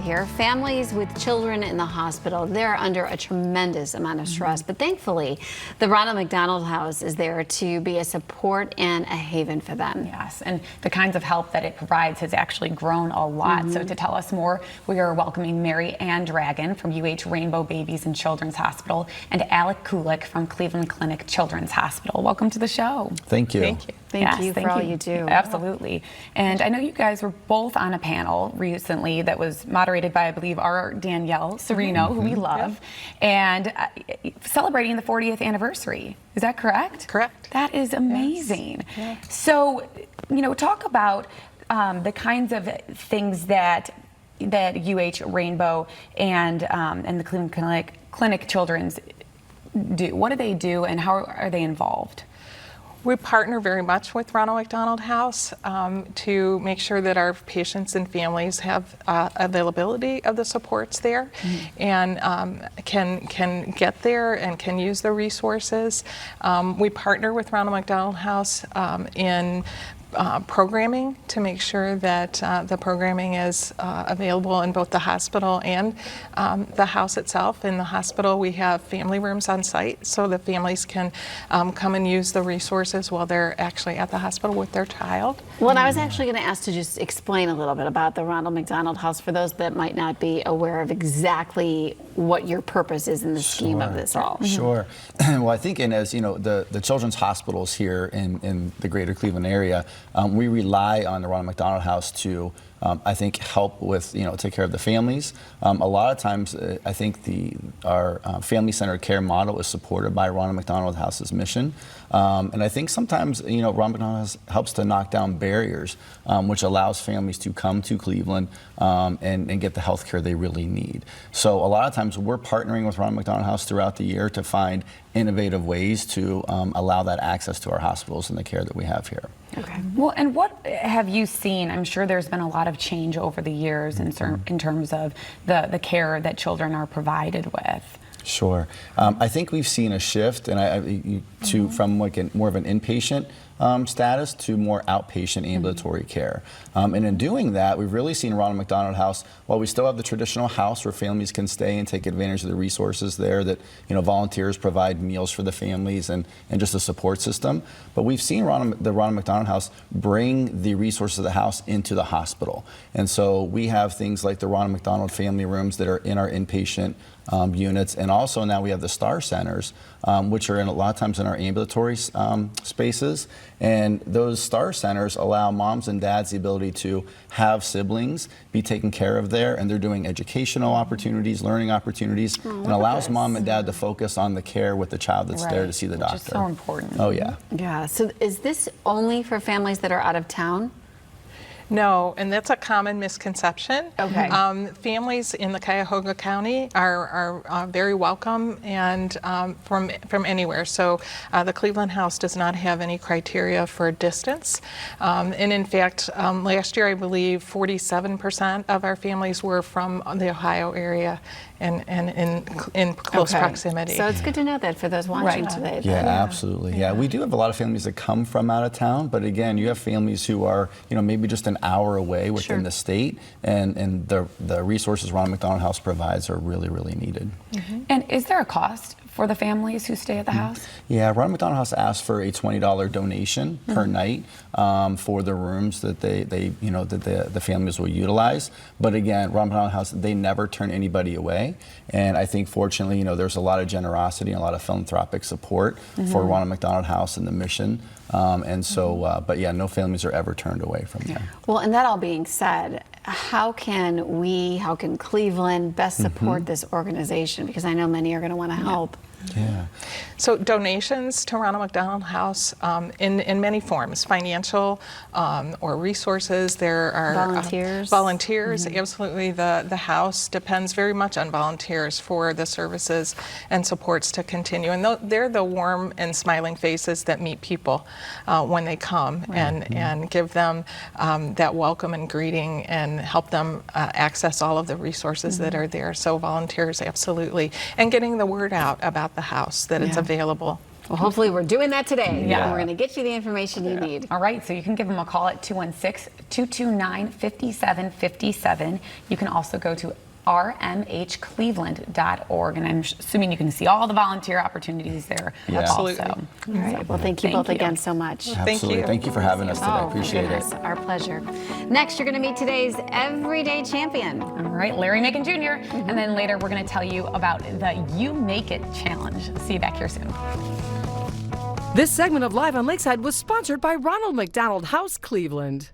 here. Families with children in the hospital, they're under a tremendous amount of stress, but thankfully the Ronald McDonald House is there to be a support and a haven for them. Yes, and the kinds of help that it provides has actually grown a lot. So to tell us more, we are welcoming Mary Ann Dragon from Rainbow Babies and Children's Hospital and Alec Kulik from Cleveland Clinic Children's Hospital. Welcome to the show. Thank you. Thank you. Thank you for all you do. Absolutely. And I know you guys were both on a panel recently that was moderated by, I believe, our Danielle Serino, who we love, and celebrating the 40th anniversary. Is that correct? Correct. That is amazing. Yes. So, you know, talk about the kinds of things that UH Rainbow and the Cleveland Clinic Children's do. What do they do, and how are they involved? We partner very much with Ronald McDonald House to make sure that our patients and families have availability of the supports there and can get there and can use the resources. We partner with Ronald McDonald House in programming to make sure that the programming is available in both the hospital and the house itself. In the hospital, we have family rooms on site so the families can come and use the resources while they're actually at the hospital with their child. Well, and I was actually going to ask to just explain a little bit about the Ronald McDonald House for those that might not be aware of exactly what your purpose is in the scheme of this all. Sure. Well, I think, and as you know, the children's hospitals here in the greater Cleveland area, we rely on the Ronald McDonald House to, I think, help with, take care of the families. A lot of times, I think our family-centered care model is supported by Ronald McDonald House's mission. And I think sometimes, Ronald McDonald House helps to knock down barriers, which allows families to come to Cleveland and get the health care they really need. So a lot of times we're partnering with Ronald McDonald House throughout the year to find innovative ways to allow that access to our hospitals and the care that we have here. Okay. Well, and what have you seen? I'm sure there's been a lot of change over the years in terms of the care that children are provided with. Sure. I think we've seen a shift from like more of an inpatient status to more outpatient ambulatory care. And in doing that, we've really seen Ronald McDonald House, while we still have the traditional house where families can stay and take advantage of the resources there that, volunteers provide meals for the families and just a support system. But we've seen the Ronald McDonald House bring the resources of the house into the hospital. And so we have things like the Ronald McDonald family rooms that are in our inpatient units, and also now we have the STAR centers, which are a lot of times in our ambulatory spaces. And those STAR centers allow moms and dads the ability to have siblings be taken care of there, and they're doing educational opportunities, learning opportunities, and allows mom and dad to focus on the care with the child that's there to see the doctor. Which is so important. Oh yeah. Yeah, so is this only for families that are out of town? No, and that's a common misconception. Okay. Families in the Cuyahoga County are very welcome and from anywhere. So the Cleveland House does not have any criteria for distance. And in fact, last year I believe 47% of our families were from the Ohio area and in close proximity. So it's good to know that for those watching today. Yeah, absolutely. Yeah, we do have a lot of families that come from out of town, but again, you have families who are, maybe just an hour away within the state, and the resources Ronald McDonald House provides are really, really needed. And is there a cost for the families who stay at the house? Yeah, Ronald McDonald House asks for a $20 donation per night for the rooms that the families will utilize. But again, Ronald McDonald House, they never turn anybody away. And I think fortunately, there's a lot of generosity and a lot of philanthropic support for Ronald McDonald House and the mission. And so, but yeah, no families are ever turned away from there. Well, and that all being said, how can Cleveland best support this organization? Because I know many are going to want to help. Yeah. So donations to Ronald McDonald House in many forms, financial or resources. There are volunteers. Volunteers, absolutely. The house depends very much on volunteers for the services and supports to continue. And they're the warm and smiling faces that meet people when they come and give them that welcome and greeting and help them access all of the resources that are there. So volunteers, absolutely. And getting the word out about the house, that it's available. Well, hopefully we're doing that today. Yeah. And we're going to get you the information you need. All right, so you can give them a call at 216-229-5757. You can also go to rmhcleveland.org, and I'm assuming you can see all the volunteer opportunities there. Yeah. Absolutely. Also. All right. Well, thank you both again so much. Absolutely. Thank you for having us today. Appreciate it. Goodness, our pleasure. Next, you're going to meet today's everyday champion. All right, Larry Macon Jr. And then later we're going to tell you about the You Make It Challenge. See you back here soon. This segment of Live on Lakeside was sponsored by Ronald McDonald House, Cleveland.